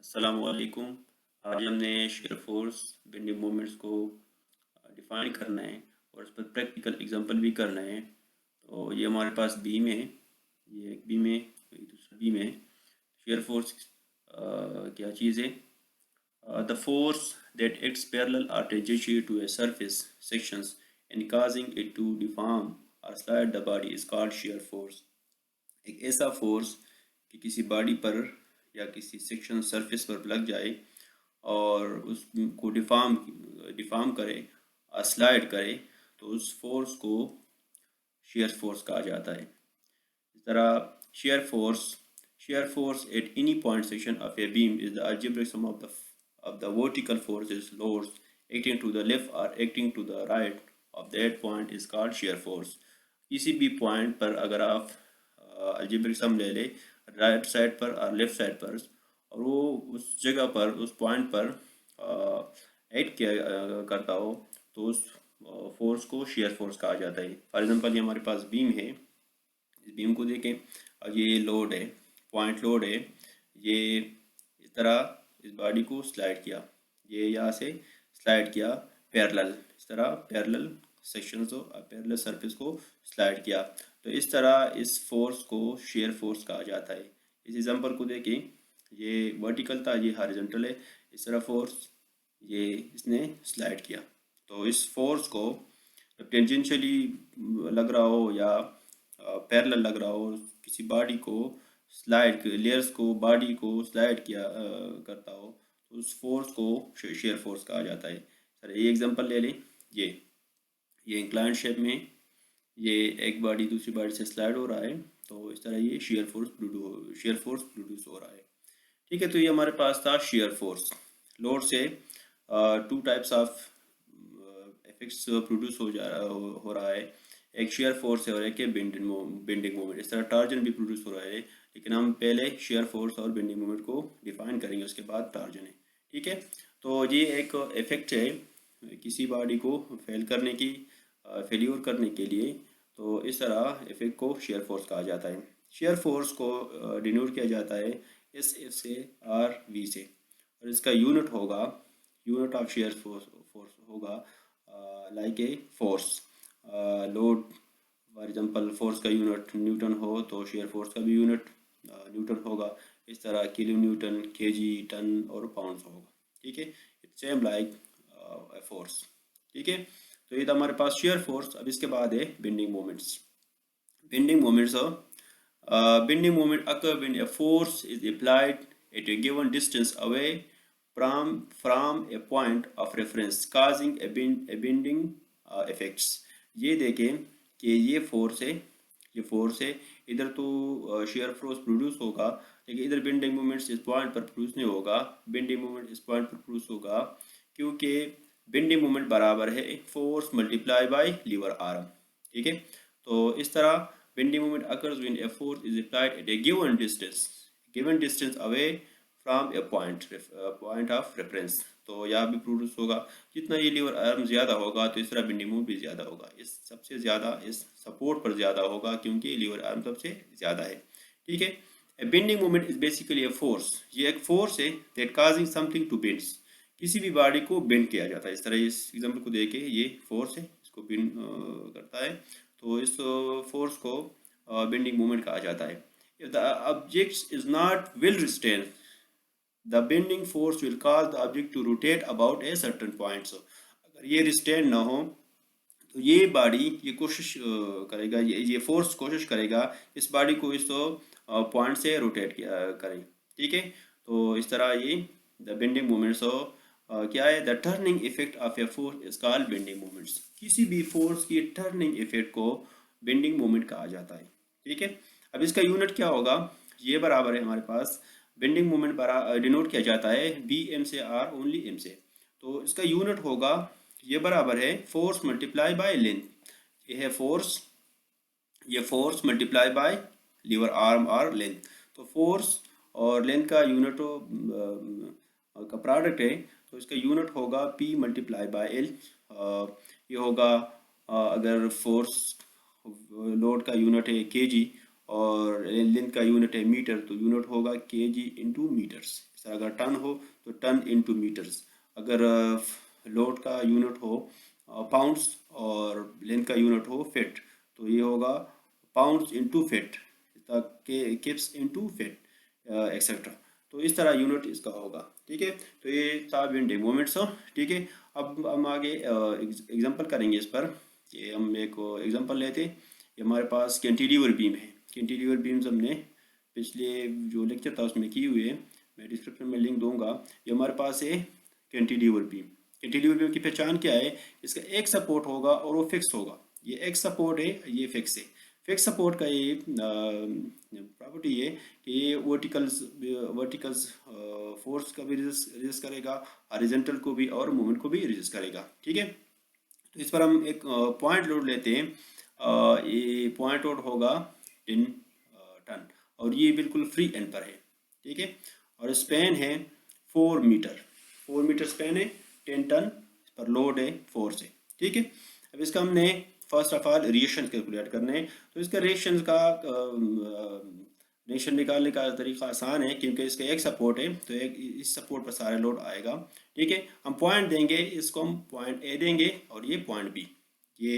अस्सलामुअलैकुम। आज हमने शेयर फोर्स बेंडिंग मोमेंट्स को डिफाइन करना है और उस पर प्रैक्टिकल एग्जांपल भी करना है। तो ये हमारे पास बीम है, ये एक बीम है, ये दूसरा बीम है। शेयर फोर्स क्या चीज़ है? The force that acts parallel or tangential to a surface sections and causing it to deform or slide the body is called shear force। एक ऐसा फोर्स कि किसी बॉडी पर या किसी सेक्शन सरफेस पर लग जाए और उसको डिफॉर्म डिफॉर्म करे, स्लाइड करे, तो उस फोर्स को shear फोर्स कहा जाता है। इस तरह shear force at any point section of a beam is the algebraic sum of the vertical forces loads acting to the left or acting to the right of that point is called shear force। किसी भी point पर अगर आप algebraic सम ले ले, right side पर और left side पर, और वो उस जगह पर उस पॉइंट पर एक्ट किया करता हो, तो उस फोर्स को शेयर फोर्स कहा जाता है। फॉर एग्जांपल, ये हमारे पास बीम है, इस बीम को देखें और ये लोड है, पॉइंट लोड है। ये इस तरह इस बॉडी को स्लाइड किया, ये यहाँ से स्लाइड किया पैरेलल, इस तरह पैरेलल सेक्शंस पैरेलल सरफेस को स्लाइड किया। तो इस तरह इस फोर्स को शेयर फोर्स कहा जाता है। इस एग्जांपल को देखें, ये वर्टिकल था, ये हॉरिजॉन्टल है। इस तरह फोर्स ये इसने स्लाइड किया, तो इस फोर्स को जब टेंजेंशियली लग रहा हो या पैरेलल लग रहा हो, किसी बॉडी को स्लाइड, लेयर्स को, बॉडी को स्लाइड किया करता हो, तो उस फोर्स को शेयर फोर्स कहा जाता है। सर ये एग्जांपल ले लें, ये इंक्लाइन शेप में ये एक बॉडी दूसरी बॉडी से स्लाइड हो रहा है, तो इस तरह ये शेयर फोर्स प्रोड्यूस हो रहा है। ठीक है, तो ये हमारे पास था शेयर फोर्स। लोड से two types of effects produce हो रहा है। एक शेयर फोर्स है और एक है बेंडिंग मोमेंट। इस तरह टॉर्जन भी प्रोड्यूस हो रहा है, लेकिन हम पहले शेयर फोर्स और बेंडिंग मोमेंट को डिफाइन करेंगे, उसके बाद टॉर्जन है। ठीक है, तो ये एक इफेक्ट है किसी बॉडी को फेल्यूर करने के लिए, तो इस तरह इफेक्ट को शेयर फोर्स कहा जाता है। शेयर फोर्स को डिनोट किया जाता है एस एफ से आर वी से, और इसका यूनिट ऑफ शेयर फोर्स होगा like a force. Load, for example force का यूनिट न्यूटन हो, तो शेयर फोर्स का भी यूनिट न्यूटन होगा। इस तरह किलो न्यूटन, केजी, टन और पाउंड्स होगा। ठीक है, इट्स सेम लाइक फोर्स। ठीक है, तो ये था हमारे पास शेयर फोर्स। अब इसके बाद है bending moments. Bending moments bending moment occur when a force is applied at a given distance away from a point of reference causing a bending effects। ये देखें कि ये फोर्स है, इधर तो शेयर फोर्स प्रोड्यूस होगा, लेकिन इधर बेंडिंग मोमेंट्स इस पॉइंट पर प्रोड्यूस नहीं होगा। बेंडिंग मोमेंट इस पॉइंट पर प्रोड्यूस होगा क्योंकि बेंडिंग मोमेंट बराबर है force multiply by lever arm. ठीक है, तो इस तरह bending moment occurs when a force is applied at a given distance away from a point of reference। तो यहाँ भी प्रोड्यूस होगा। जितना ये लीवर आर्म ज़्यादा होगा, तो इस तरह बेंडिंग मोमेंट भी ज़्यादा होगा। इस सबसे ज़्यादा इस सपोर्ट पर ज़्यादा होगा, क्योंकि लीवर आर्म सबसे ज़्यादा है। ठीक है, a bending moment is basically a force. ये एक फोर्स है that causing something to bend. किसी भी बॉडी को बेंड किया जाता है। इस तरह इस एग्जाम्पल को देखे, ये फोर्स है, इसको बेंड करता है, तो इस फोर्स को बेंडिंग मोमेंट कहा जाता है। If the object is not well restrained, the bending force will cause the object to rotate about a certain point. अगर ये रिस्टेन ना हो, तो ये बॉडी ये कोशिश करेगा, ये फोर्स कोशिश करेगा इस बॉडी को इस पॉइंट से रोटेट करे। ठीक है, तो इस तरह ये द बेंडिंग मोमेंट्स क्या है, the turning effect of a force is called bending moments. किसी भी फोर्स की टर्निंग इफेक्ट को बेंडिंग मोमेंट कहा जाता है। ठीक है, अब इसका यूनिट क्या होगा, ये बराबर है हमारे पास, बेंडिंग मोमेंट डिनोट किया जाता है बी एम से आर, ओनली एम से। तो इसका यूनिट होगा, ये बराबर है फोर्स मल्टीप्लाई बाय लेंथ। ये है फोर्स, ये force multiply by lever arm और लेंथ। तो फोर्स और लेंथ का यूनिट का प्रोडक्ट है, तो इसका यूनिट होगा P मल्टीप्लाई बाय एल। ये होगा अगर फोर्स लोड का यूनिट है kg और लेंथ का यूनिट है मीटर, तो यूनिट होगा kg इंटू मीटर्स। जैसे अगर टन हो तो टन इंटू मीटर्स, अगर लोड का यूनिट हो पाउंड्स और लेंथ का यूनिट हो फीट, तो ये होगा pounds into feet, kips into feet etcetera. तो इस तरह यूनिट इसका होगा। ठीक है, तो ये था बेंडिंग मोमेंट्स। ठीक है, अब हम आगे एग्जांपल करेंगे इस पर। ये हम एक एग्जांपल लेते, ये हमारे पास कैंटिलीवर बीम है। कैंटिलीवर बीम्स हमने पिछले जो लेक्चर था उसमें किए हुए, मैं डिस्क्रिप्शन में लिंक दूंगा। ये हमारे पास है कैंटिलीवर बीम। कैंटिलीवर बीम की पहचान क्या है? इसका एक सपोर्ट होगा और वो फिक्स होगा। ये एक सपोर्ट है, ये फिक्स है। फिक्स सपोर्ट का ये प्रॉपर्टी है कि ये वर्टिकल्स फोर्स का भी रेजिस्ट करेगा, हॉरिजॉन्टल को भी और मूवमेंट को भी रेजिस्ट करेगा। ठीक है, तो इस पर हम एक पॉइंट लोड लेते हैं। ये पॉइंट लोड होगा 10 टन और ये बिल्कुल फ्री एंड पर है। ठीक है, और स्पैन है 4 मीटर। 4 मीटर स्पैन है, 10 टन पर लोड है, फोर्स है। ठीक है, अब इसका हमने first of all reaction calculate करने हैं। तो इसका रिएक्शन का रिएक्शन निकालने का तरीका आसान है, क्योंकि इसका एक सपोर्ट है तो एक इस सपोर्ट पर सारा लोड आएगा। ठीक है, हम पॉइंट देंगे, इसको हम पॉइंट ए देंगे और ये पॉइंट बी। ये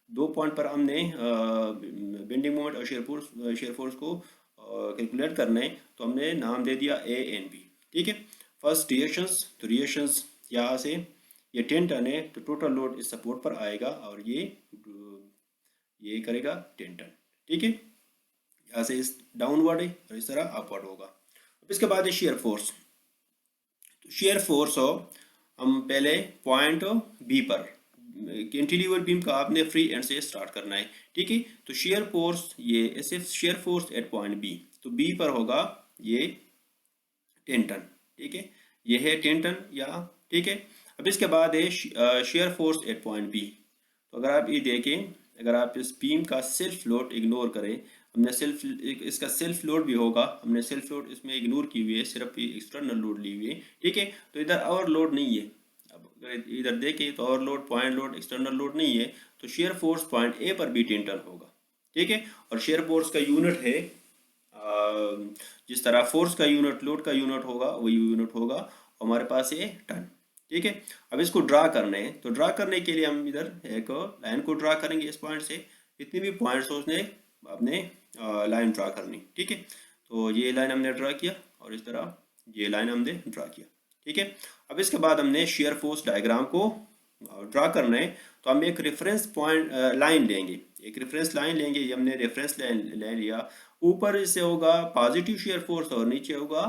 दो पॉइंट पर हमने बेंडिंग मोमेंट और शेयर फोर्स को कैलकुलेट करना है, तो हमने नाम दे दिया ए एंड बी। ठीक है, फर्स्ट रिएक्शंस, तो रिएक्शंस यहाँ से ये 10 टन है तो टोटल लोड इस सपोर्ट पर आएगा और ये करेगा 10 टन। ठीक है, यहाँ से इस डाउनवर्ड है और इस तरह अपवर्ड होगा। अब इसके बाद है शेयर फोर्स। तो शेयर फोर्स हो, हम पहले पॉइंट बी पर, कैंटिलीवर बीम का आपने फ्री एंड से स्टार्ट करना है। ठीक है, तो शेयर फोर्स, ये ऐसे shear force at point B, तो बी पर होगा ये 10 टन। ठीक है, ये है 10 टन यहाँ। ठीक है, अब इसके बाद है shear force at point B. तो अगर आप ये देखें, अगर आप इस बीम का सेल्फ लोड इग्नोर करें, हमने इसका सेल्फ लोड भी होगा, हमने सेल्फ लोड इसमें इग्नोर की हुई है, सिर्फ एक्सटर्नल लोड ली हुई है। ठीक है, तो इधर और लोड नहीं है। अब अगर इधर देखें तो और load, point load, external load नहीं है, तो शेयर फोर्स पॉइंट ए पर भी 10 टन होगा। ठीक है, और शेयर फोर्स का यूनिट है जिस तरह फोर्स का यूनिट लोड का यूनिट होगा वही यूनिट होगा, हमारे पास ये टन। ठीक है, अब इसको ड्रा करना है, तो ड्रा करने के लिए हम इधर एक लाइन को ड्रा करेंगे इस पॉइंट से। जितनी भी पॉइंट्स उसने अपने लाइन ड्रा करनी। ठीक है, तो ये लाइन हमने ड्रा किया और इस तरह ये लाइन हमने ड्रा किया। ठीक है, अब इसके बाद हमने शेयर फोर्स डायग्राम को ड्रा करना है, तो हम एक रेफरेंस पॉइंट लाइन लेंगे, एक रेफरेंस लाइन लेंगे। ये हमने रेफरेंस लाइन ले लिया, ऊपर इससे होगा पॉजिटिव शेयर फोर्स और नीचे होगा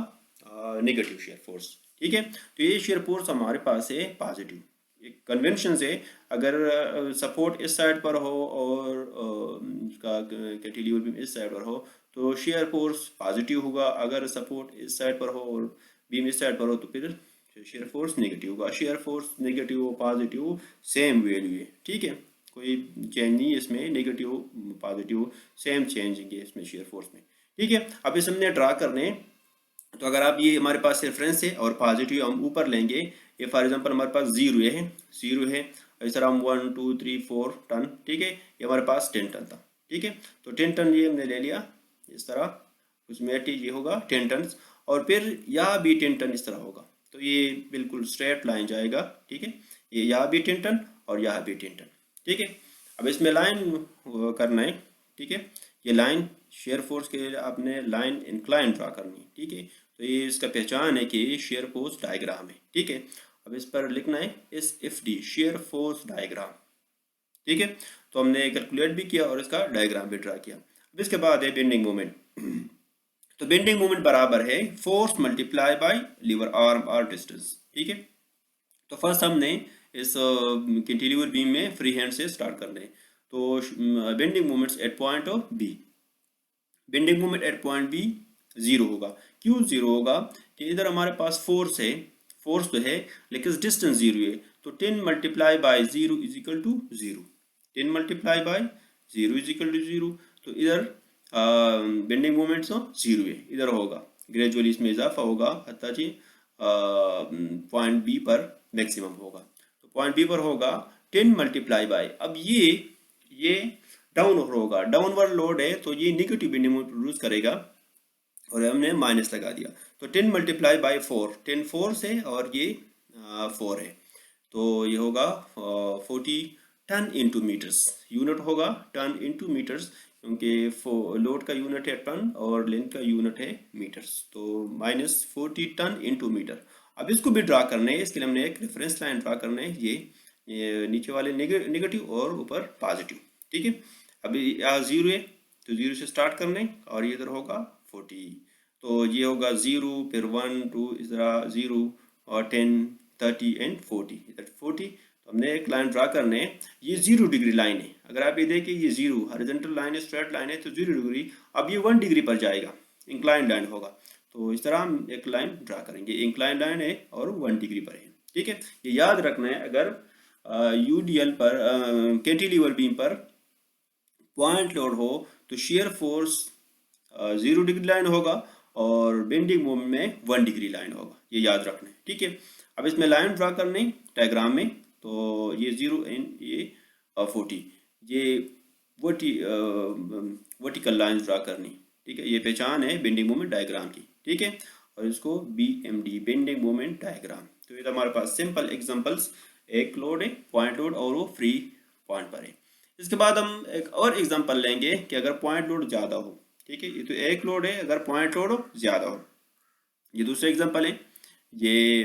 नेगेटिव शेयर फोर्स। ठीक है, तो ये शेयर फोर्स हमारे पास है पॉजिटिव। एक कन्वेंशन से अगर सपोर्ट इस साइड पर हो और कैंटिलीवर बीम इस साइड पर हो तो शेयर फोर्स पॉजिटिव होगा, अगर सपोर्ट इस साइड पर हो और बीम इस साइड पर हो तो फिर शेयर फोर्स नेगेटिव होगा। शेयर फोर्स नेगेटिव हो पॉजिटिव सेम वैल्यू है। ठीक है, कोई चेंज नहीं है इसमें, नेगेटिव पॉजिटिव सेम चेंज है इसमें शेयर फोर्स में। ठीक है, अब इस हमने ड्रा करने, तो अगर आप ये हमारे पास रेफरेंस है और पॉजिटिव हम ऊपर लेंगे, ये फॉर एग्जांपल हमारे पास 0 है, इस तरह हम 1 2 3 4 टन। ठीक है, ये हमारे पास 10 टन था। ठीक है, तो 10 टन ये हमने ले लिया इस तरह, उसमें ये होगा 10 टन और फिर यहाँ भी 10 टन इस तरह होगा, तो ये बिल्कुल स्ट्रेट लाइन जाएगा। ठीक है, ये यहाँ भी 10 टन और यहाँ भी 10 टन। ठीक है, अब इसमें लाइन करना है। ठीक है, ये लाइन शेयर फोर्स के लिए आपने लाइन इंक्लाइन ड्रा करनी है। ठीक है, तो ये इसका पहचान है कि शेयर फोर्स डायग्राम है। ठीक है, अब इस पर लिखना है SFD, शेयर फोर्स डायग्राम। ठीक है, तो हमने कैलकुलेट भी किया और इसका डायग्राम भी ड्रा किया। अब इसके बाद है बेंडिंग मोमेंट। तो बेंडिंग मोमेंट बराबर है force multiply by lever arm और डिस्टेंस। ठीक है, तो फर्स्ट हमने इस कैंटिलीवर बीम में फ्री हैंड से स्टार्ट करना है। तो bending moments at point B, bending moment at point B 0 होगा। क्यों 0 होगा कि इधर हमारे पास फोर्स है, फोर्स तो है लेकिन डिस्टेंस 0 है, तो 10 multiply by 0 is equal to 0, 10 multiply by 0 is equal to 0। तो इधर बेंडिंग मोमेंट 0 है, इधर होगा ग्रेजुअली इसमें इजाफा होगा हत्ता जी पॉइंट बी पर मैक्सिमम होगा। तो पॉइंट बी पर होगा 10 मल्टीप्लाई बाय, अब ये डाउनवर्ड होगा, डाउनवर्ड लोड है तो ये नेगेटिव बेंडिंग मोमेंट प्रोड्यूस करेगा और हमने माइनस लगा दिया। तो 10 मल्टीप्लाई बाई 4, 10 फोर्स है और ये 4 है, तो ये होगा 40 टन इंटू मीटर्स। यूनिट होगा टन इंटू मीटर्स, क्योंकि लोड का यूनिट है टन और लेंथ का यूनिट है मीटर्स, तो माइनस 40 टन इंटू मीटर। अब इसको भी ड्रा करना है, इसके लिए हमने एक रेफरेंस लाइन ड्रा करना है, ये नीचे वाले नेगेटिव और ऊपर पॉजिटिव, ठीक है। अभी यहाँ 0 है तो 0 से स्टार्ट करना है और ये इधर होगा 40, तो ये होगा 0 फिर 1 2 इस तरह 0 और 10 30 एंड 40, इधर 40। तो हमने एक लाइन ड्रा करने है, ये 0 डिग्री लाइन है। अगर आप ये देखें ये 0 हॉरिजॉन्टल लाइन है, स्ट्रेट लाइन है, तो 0 डिग्री। अब ये 1 डिग्री पर जाएगा, इंक्लाइन लाइन होगा, तो इस तरह हम एक लाइन ड्रा करेंगे, इंक्लाइन लाइन है और 1 डिग्री पर है, ठीक है। ये याद रखना है, अगर यूडीएल पर कैंटिलीवर बीम पर पॉइंट लोड हो तो शेयर फोर्स 0 डिग्री लाइन होगा और बेंडिंग मोमेंट में 1 डिग्री लाइन होगा, ये याद रखना है, ठीक है। अब इसमें लाइन ड्रा करनी डायग्राम में, तो ये 0 एंड ये 40, ये वर्टिकल लाइन ड्रा करनी, ठीक है। ये पहचान है बेंडिंग मोमेंट डायग्राम की, ठीक है। और इसको BMD बेंडिंग मोमेंट डायग्राम। तो ये तो हमारे पास सिंपल एग्जांपल्स, एक लोड है, पॉइंट लोड और वो फ्री पॉइंट पर है। इसके बाद हम एक और एग्जांपल लेंगे कि अगर पॉइंट लोड ज़्यादा हो, ठीक है। ये तो एक लोड है, अगर पॉइंट लोड ज़्यादा हो, ये दूसरा एग्जांपल है, ये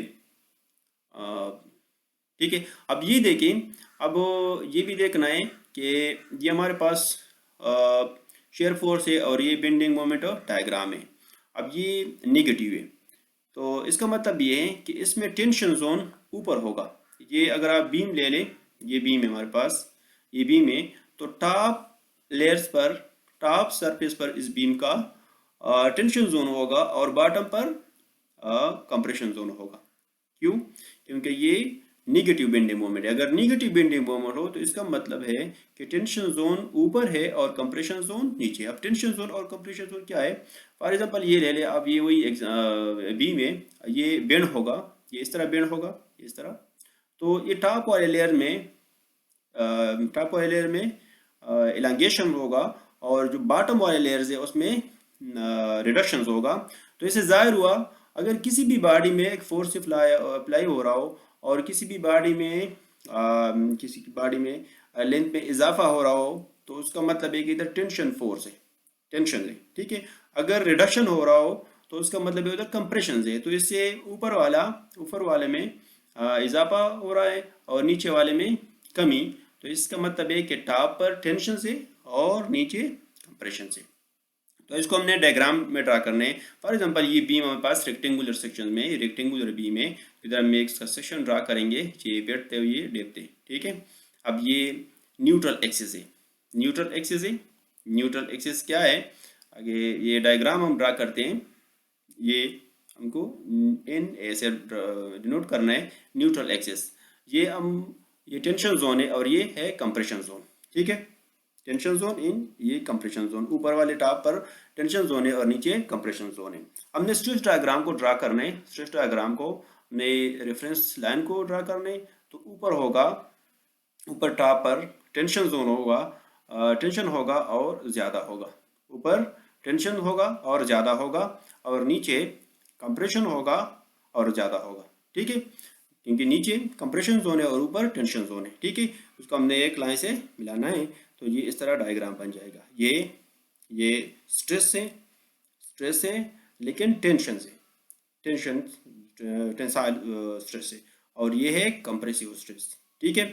ठीक है। अब ये देखें, अब ये भी देखना है कि ये हमारे पास शेयर फोर्स है और ये बेंडिंग मोमेंट और डायग्राम है। अब ये नेगेटिव है, तो इसका मतलब ये है कि इसमें टेंशन जोन ऊपर होगा। ये अगर आप बीम ले लें, ये बीम है हमारे पास, ये बीम है, तो टॉप लेयर्स पर, टॉप सरफेस पर इस बीम का टेंशन जोन होगा और बॉटम पर कंप्रेशन जोन होगा। क्यों? क्योंकि ये निगेटिव बेंडिंग मोमेंट है। अगर निगेटिव बेंडिंग मोमेंट हो तो इसका मतलब है कि टेंशन जोन ऊपर है और कंप्रेशन जोन नीचे। अब टेंशन जोन और कंप्रेशन जोन क्या है? फॉर एग्जांपल ये ले ले, अब ये वही बीम है, ये बेंड होगा, ये इस तरह बेंड होगा, इस तरह। तो ये टॉप वाले लेयर में इलांगेशन होगा और जो बॉटम वाले लेयर्स है उसमें रिडक्शन होगा। तो इससे जाहिर हुआ, अगर किसी भी बॉडी में एक फोर्स अप्लाई हो रहा हो और किसी बॉडी में लेंथ में इजाफा हो रहा हो, तो उसका मतलब है कि इधर टेंशन फोर्स है, टेंशन है, ठीक है। अगर रिडक्शन हो रहा हो तो उसका मतलब है उधर कंप्रेशन है। तो इससे ऊपर वाले में इजाफा हो रहा है और नीचे वाले में कमी। तो इसका मतलब है कि टॉप पर टेंशन से और नीचे कंप्रेशन से। तो इसको हमने डायग्राम में ड्रा करने है। फॉर एग्जांपल ये बीम हमारे पास रेक्टेंगुलर सेक्शन में, रेक्टेंगुलर बीम है, इधर हम एक सेक्शन ड्रा करेंगे, ये बैठते हुए देखते, ठीक है। अब ये न्यूट्रल एक्सिस है, न्यूट्रल एक्सिस क्या है, आगे ये डायग्राम हम ड्रा करते हैं, ये हमको N ऐसे डिनोट करना है, न्यूट्रल एक्सिस। ये टेंशन जोन है और ये है कंप्रेशन जोन, ठीक है। टेंशन जोन इन, ये कंप्रेशन जोन, ऊपर वाले टॉप पर टेंशन जोन है और नीचे कंप्रेशन जोन है। हमने स्ट्रेस डायग्राम को ड्रा करना है, स्ट्रेस डायग्राम को हमने रेफरेंस लाइन को ड्रा करना है। तो ऊपर टॉप पर टेंशन जोन होगा, टेंशन होगा और ज़्यादा होगा, ऊपर टेंशन होगा और ज़्यादा होगा और नीचे कंप्रेशन होगा और ज़्यादा होगा, ठीक है। क्योंकि नीचे कंप्रेशन जोन है और ऊपर टेंशन जोन है, ठीक है। उसको हमने एक लाइन से मिलाना है, तो ये इस तरह डायग्राम बन जाएगा। ये स्ट्रेस है लेकिन टेंशन टेंसाइल स्ट्रेस है, और ये है कंप्रेसिव स्ट्रेस, ठीक है।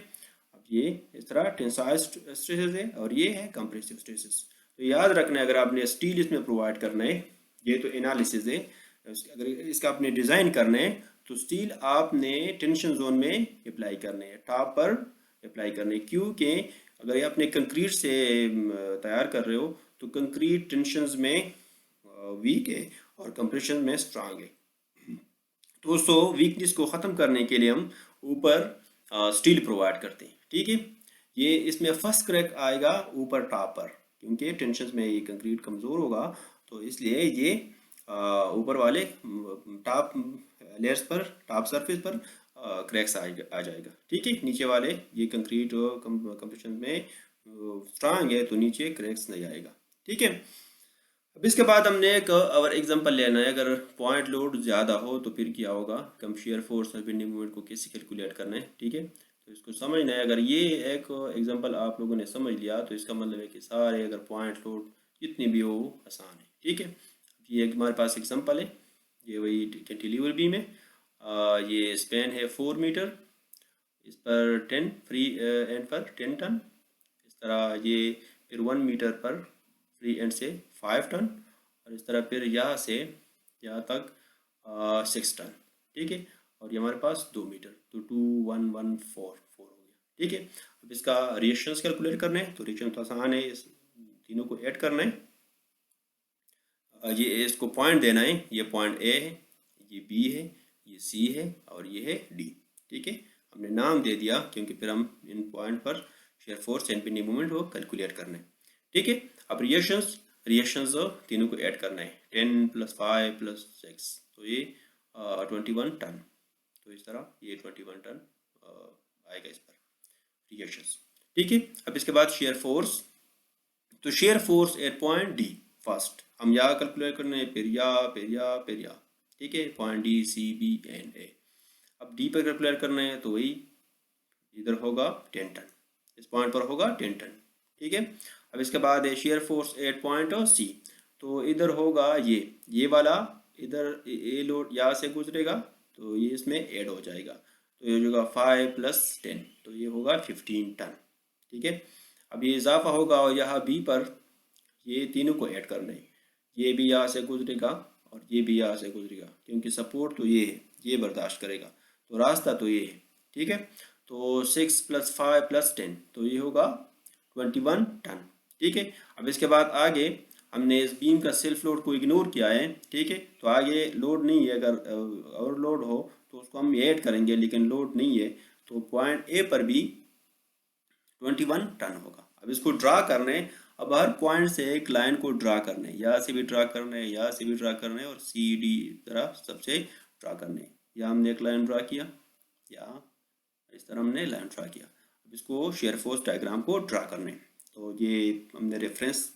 अब ये इस तरह टेंसाइल स्ट्रेसेस है और ये है कंप्रेसिव स्ट्रेसेस। तो याद रखना है, अगर आपने स्टील इसमें प्रोवाइड करना है, ये तो एनालिसिस है, अगर इसका आपने डिज़ाइन करना है तो स्टील आपने टेंशन जोन में अप्लाई करने हैं, टॉप पर अप्लाई करने। क्योंकि अगर ये अपने कंक्रीट से तैयार कर रहे हो तो कंक्रीट टेंशंस में वीक है और कंप्रेशन में स्ट्रांग है। तो दोस्तों, वीकनेस को ख़त्म करने के लिए हम ऊपर स्टील प्रोवाइड करते हैं, ठीक है। ये इसमें फर्स्ट क्रैक आएगा ऊपर टॉप पर, क्योंकि टेंशन में ये कंक्रीट कमज़ोर होगा, तो इसलिए ये ऊपर वाले टॉप लेयर्स पर, टॉप सरफेस पर क्रैक्स आ जाएगा, ठीक है। नीचे वाले ये कंक्रीट कंप्रेशन में स्ट्रांग है तो नीचे क्रैक्स नहीं आएगा, ठीक है। अब इसके बाद हमने एक और एग्जांपल लेना है। अगर पॉइंट लोड ज़्यादा हो तो फिर क्या होगा, कम शेयर फोर्स और बेंडिंग मोमेंट को कैसे कैलकुलेट करना है, ठीक है। तो इसको समझना है। अगर ये एक एग्जांपल आप लोगों ने समझ लिया तो इसका मतलब है कि सारे अगर पॉइंट लोड जितने भी हो वो आसान है, ठीक है। ये एक हमारे पास एग्जांपल है, ये वही कैंटिलीवर बीम है। ये स्पैन है 4 मीटर, इस पर 10 फ्री एंड पर 10 टन। इस तरह ये फिर 1 मीटर पर फ्री एंड से 5 टन, और इस तरह फिर यहाँ से यहाँ तक 6 टन, ठीक है। और ये हमारे पास 2 मीटर, तो 2 1 1 4 हो गया, ठीक है। अब इसका रिएक्शंस कैलकुलेट करने हैं, तो रिएक्शन तो आसान है, इस तीनों को ऐड करना है। ये इसको पॉइंट देना है, ये पॉइंट ए है, ये बी है, ये सी है और ये है डी, ठीक है। हमने नाम दे दिया क्योंकि फिर हम इन पॉइंट पर share force and bending moment को कैलकुलेट करना है, ठीक है। अब रिएक्शंस तीनों को ऐड करना है, 10 + 5 + 6, तो ये 21 टन। तो इस तरह ये 21 टन आएगा इस पर रिएक्शंस, ठीक है। अब इसके बाद शेयर फोर्स, तो shear force at point D first हम यहाँ कैलकुलेट करने, फिर या, ठीक है, point D C B and A. अब डी पर कैलकुलेट करना है, तो वही इधर होगा 10 टन, इस पॉइंट पर होगा 10 टन, ठीक है। अब इसके बाद है shear force at point C, तो इधर होगा ये वाला, इधर ये लोड यहाँ से गुजरेगा तो ये इसमें ऐड हो जाएगा, तो ये होगा 5 + 10, तो ये होगा 15 टन, ठीक है। अब ये इजाफा होगा और यहाँ बी पर ये तीनों को ऐड करना है, ये भी यहाँ से गुजरेगा और ये भी यहाँ से गुजरेगा, क्योंकि सपोर्ट तो ये है, ये बर्दाश्त करेगा, तो रास्ता तो ये है, ठीक है। तो 6 + 5 + 10, तो ये होगा 21 टन, ठीक है। अब इसके बाद आगे हमने इस बीम का सेल्फ लोड को इग्नोर किया है, ठीक है। तो आगे लोड नहीं है, अगर और लोड हो तो उसको हम ऐड करेंगे, लेकिन लोड नहीं है, तो पॉइंट ए पर भी 21 टन होगा। अब इसको ड्रा करने, अब हर पॉइंट से एक लाइन को ड्रा करने, यहाँ से भी ड्रा करने, यहाँ से भी ड्रा करने, और सी डी तरह सबसे ड्रा करने। यहाँ हमने एक लाइन ड्रा किया, यहाँ इस तरह हमने लाइन ड्रा किया। अब इसको शेयर फोर्स डायग्राम को ड्रा करने, तो ये हमने रेफरेंस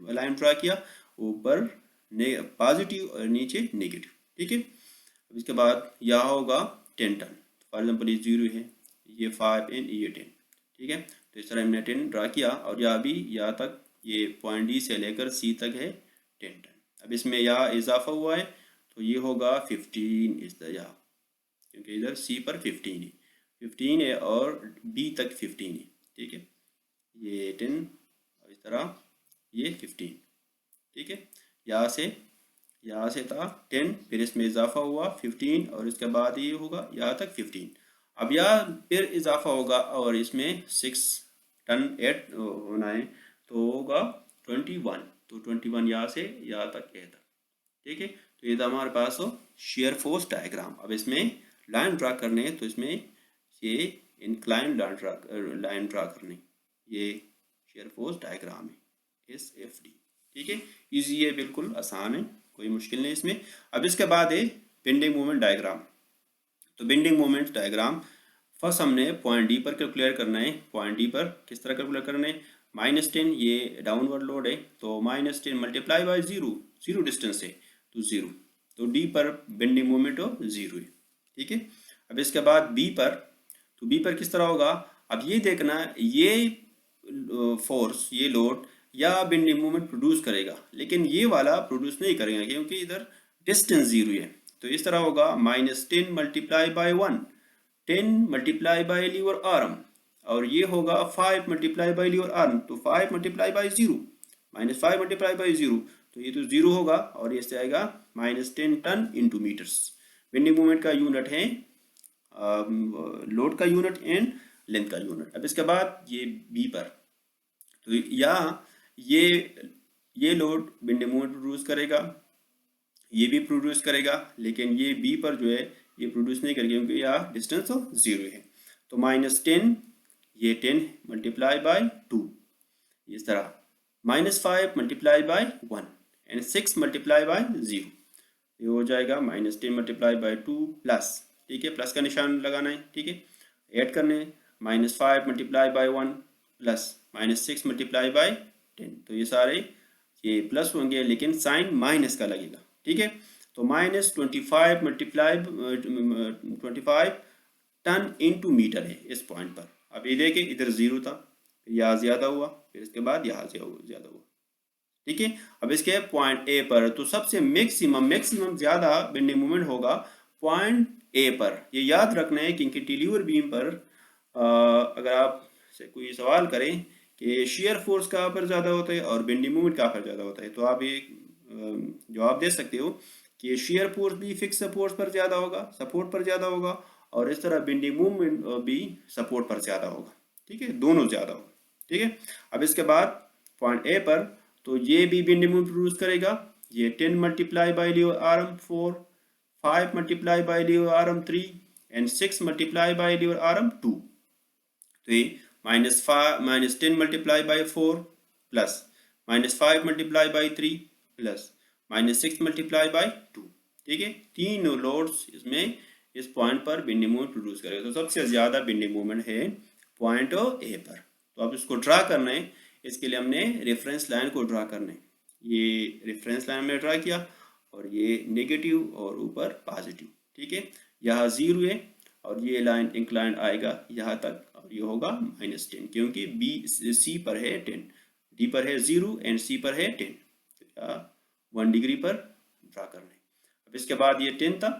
लाइन ड्रा किया, ऊपर पॉजिटिव और नीचे नेगेटिव, ठीक है। अब इसके बाद यहाँ होगा 10 टन, फॉर एग्जाम्पल ये 0 है, ये 5 एंड ये 10, ठीक है। तो इस तरह हमने 10 ड्रा किया, और यहाँ भी यहाँ तक ये पॉइंट डी से लेकर सी तक है 10 टन। अब इसमें यहाँ इजाफा हुआ है, तो ये होगा 15 इस तरह, यहाँ क्योंकि इधर सी पर 15 है और डी तक 15 है, ठीक है। ये 10 और इस तरह ये 15, ठीक है। यहाँ से था 10, फिर इसमें इजाफा हुआ 15, और इसके बाद ये होगा यहाँ तक 15। अब यहाँ फिर इजाफा होगा और इसमें 6 टन ऐड होना है, तो होगा 21, तो 21 यहाँ से यहाँ तक ए तक, ठीक है। तो ये था हमारे पास शेयर फोर्स डायग्राम। अब इसमें लाइन ड्रा करने हैं, तो इसमें ये इंक्लाइन लाइन ड्रा करने, ये शेयर फोर्स डायग्राम है SFD, ठीक है। इजी है, बिल्कुल आसान है, कोई मुश्किल नहीं इसमें। अब इसके बाद है बेंडिंग मोमेंट डायग्राम। तो बेंडिंग मोमेंट डायग्राम फर्स्ट हमने पॉइंट डी पर कैलकुलेट करना है। पॉइंट डी पर किस तरह कैलकुलेट करना है, -10 ये डाउनवर्ड लोड है, तो -10 मल्टीप्लाई बाय 0 डिस्टेंस है तो 0, तो डी पर बेंडिंग मोमेंट 0 है, ठीक है। अब इसके बाद बी पर, तो बी पर किस तरह होगा, अब ये देखना ये फोर्स, ये लोड या बेंडिंग मोमेंट प्रोड्यूस करेगा, लेकिन ये वाला प्रोड्यूस नहीं करेगा क्योंकि इधर डिस्टेंस 0 है। तो इस तरह होगा -10 multiply by 1, 10 multiply by lever arm, और ये होगा 5 मल्टीप्लाई बाय लीवर आर्म, तो 5 मल्टीप्लाई बाय 0, -5 मल्टीप्लाई बाय 0, तो ये तो 0 होगा, और ये से आएगा -10 ton into metres. Bending moment का यूनिट है लोड का यूनिट एंड लेंथ का यूनिट। अब इसके बाद ये बी पर, तो यहाँ ये लोड बेंडिंग मोमेंट प्रोड्यूस करेगा, ये भी प्रोड्यूस करेगा, लेकिन ये बी पर जो है ये प्रोड्यूस नहीं करेगा क्योंकि यहाँ डिस्टेंस तो 0 है। तो -10 ये 10 मल्टीप्लाई बाय 2, इस तरह -5 multiply by 1 and 6 multiply by 0, ये हो जाएगा -10 मल्टीप्लाई बाय 2 प्लस, ठीक है, प्लस का निशान लगाना है, ठीक है, ऐड करने, -5 multiply by 1 plus -6 multiply by 10, तो ये सारे ये प्लस होंगे लेकिन साइन माइनस का लगेगा, ठीक है। तो -25 मल्टीप्लाई 25 टन इंटू मीटर है इस पॉइंट पर। अब ये देखें इधर 0 था, फिर यहाँ ज़्यादा हुआ, फिर इसके बाद यहाँ ज़्यादा हुआ, ठीक है। अब इसके पॉइंट ए पर तो सबसे मैक्सिमम ज़्यादा बेंडिंग मोमेंट होगा पॉइंट ए पर। ये याद रखना है कि कैंटिलीवर बीम पर अगर आप से कोई सवाल करें कि शेयर फोर्स कहाँ पर ज़्यादा होता है और बेंडिंग मोमेंट कहाँ पर ज़्यादा होता है, तो आप ये जवाब दे सकते हो कि शेयर फोर्स भी फिक्स सपोर्ट पर ज़्यादा होगा, सपोर्ट पर ज़्यादा होगा, और इस तरह बेंडिंग मूवमेंट भी सपोर्ट पर ज़्यादा होगा, ठीक है, दोनों ज़्यादा होगा, ठीक है। अब इसके बाद पॉइंट ए पर तो ये भी बेंडिंग मूवमेंट प्रोड्यूस करेगा। ये 10 multiply by lever arm 4, 5 multiply by lever arm 3 and 6 multiply by lever arm 2। तो ये -10 multiply by 4 plus -5 multiply by 3 plus -6 multiply by 2, ठीक है। तीनों लोड्स इसमें इस पॉइंट पर बेंडिंग मोमेंट प्रोड्यूस करेगा। तो सबसे ज़्यादा बेंडिंग मोमेंट है पॉइंट ए पर। तो अब इसको ड्रा करना है, इसके लिए हमने रेफरेंस लाइन को ड्रा करना है। ये रेफरेंस लाइन में ड्रा किया और ये नेगेटिव और ऊपर पॉजिटिव, ठीक है। यहाँ 0 है और ये लाइन इंक्लाइंड आएगा यहाँ तक और ये होगा -10, क्योंकि बी सी पर है 10, डी पर है 0 एंड सी पर है 10, तो यहाँ 1 डिग्री पर ड्रा करना है। अब इसके बाद ये 10 था,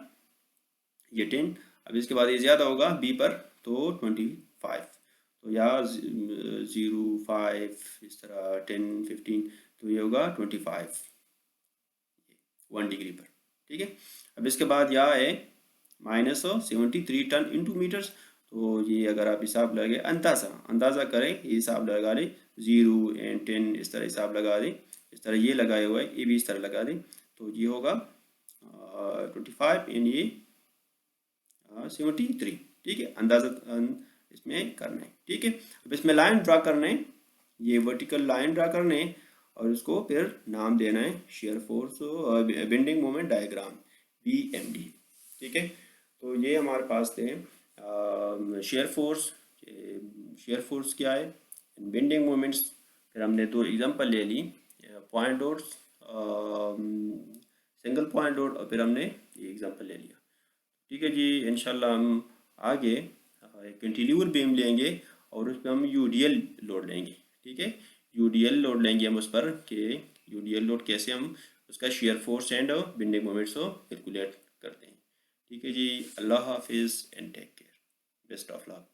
ये 10, अब इसके बाद ये ज़्यादा होगा बी पर तो 25, तो यहाँ 0 5 इस तरह 10 15, तो ये होगा 25 1 डिग्री पर, ठीक है। अब इसके बाद यहाँ है -73 टन इंटू मीटर्स। तो ये अगर आप हिसाब लगे अंदाज़ा करें, ये हिसाब लगा लें 0 एंड 10 इस तरह हिसाब लगा दें, इस तरह ये लगाया हुआ है, ये भी इस तरह लगा दें, तो ये होगा 25 एंड ये 73, ठीक है। अंदाज़ा इसमें करना है, ठीक है। अब इसमें लाइन ड्रा करना है, ये वर्टिकल लाइन ड्रा करना है और उसको फिर नाम देना है shear force bending moment diagram BMD, ठीक है। तो ये हमारे पास थे शेयर फोर्स क्या है, बेंडिंग मोमेंट्स। फिर हमने 2 एग्जांपल ले ली, point loads, single point load, और फिर हमने ये एग्जांपल ले लिया, ठीक है जी। इंशाल्लाह हम आगे कैंटिलीवर बीम लेंगे और उस पर हम UDL लोड लेंगे, ठीक है। UDL लोड लेंगे हम उस पर कि UDL लोड कैसे हम उसका shear force and bending moments को कैलकुलेट करते हैं, ठीक है जी। अल्लाह हाफिज़ and take care, best of luck.